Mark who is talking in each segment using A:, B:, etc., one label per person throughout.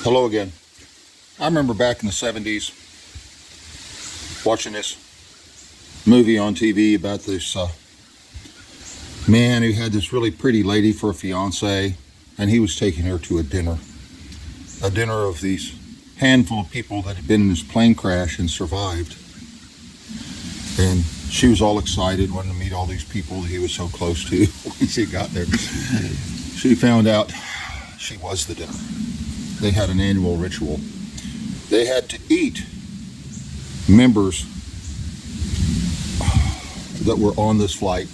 A: Hello again. I remember back in the 70s watching this movie on TV about this man who had this really pretty lady for a fiance, and he was taking her to a dinner of these handful of people that had been in this plane crash and survived. And she was all excited, wanted to meet all these people that he was so close to. When she got there, she found out she was the dinner. They had an annual ritual. They had to eat members that were on this flight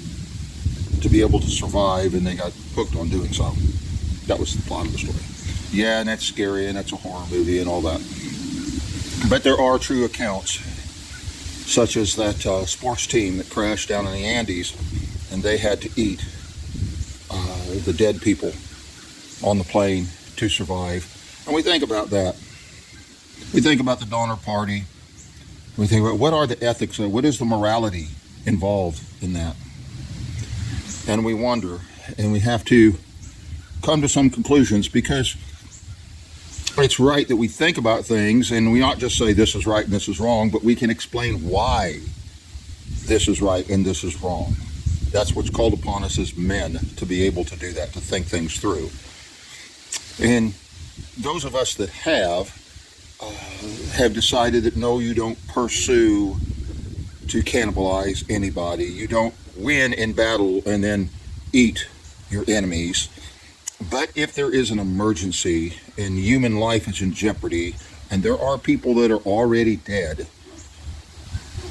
A: to be able to survive, and they got hooked on doing so. That was the plot of the story. Yeah, and that's scary, and that's a horror movie and all that. But there are true accounts, such as that sports team that crashed down in the Andes, and they had to eat the dead people on the plane to survive. And we think about that. We think about the Donner Party. We think about what are the ethics, what is the morality involved in that? And we wonder, and we have to come to some conclusions, because it's right that we think about things and we not just say this is right and this is wrong, but we can explain why this is right and this is wrong. That's what's called upon us as men, to be able to do that, to think things through. And those of us that have decided that no, you don't pursue to cannibalize anybody. You don't win in battle and then eat your enemies. But if there is an emergency and human life is in jeopardy, and there are people that are already dead,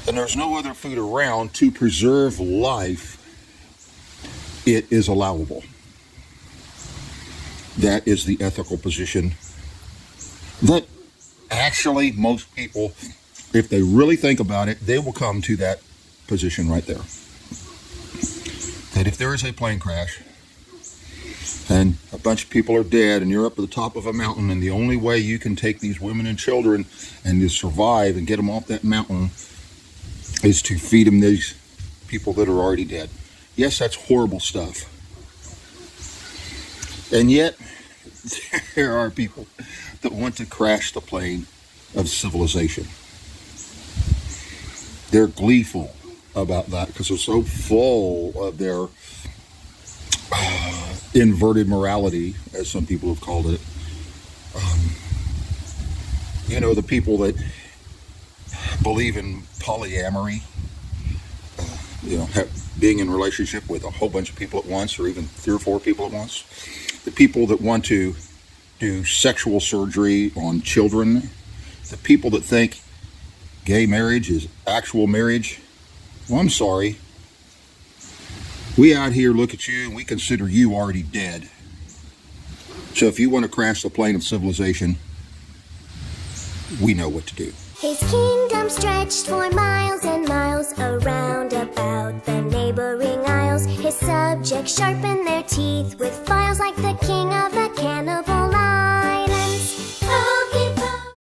A: and there's no other food around to preserve life, it is allowable. That is the ethical position that actually most people, if they really think about it, they will come to that position right there. That if there is a plane crash and a bunch of people are dead and you're up at the top of a mountain, and the only way you can take these women and children and to survive and get them off that mountain is to feed them these people that are already dead. Yes, that's horrible stuff. And yet, there are people that want to crash the plane of civilization. They're gleeful about that because they're so full of their inverted morality, as some people have called it. The people that believe in polyamory, being in a relationship with a whole bunch of people at once, or even 3 or 4 people at once. The people that want to do sexual surgery on children. The people that think gay marriage is actual marriage. Well, I'm sorry. We out here look at you and we consider you already dead. So if you want to crash the plane of civilization, we know what to do.
B: His kingdom stretched for miles and miles around about the neighboring isles. His subjects sharpened their teeth with files like the king of the cannibals.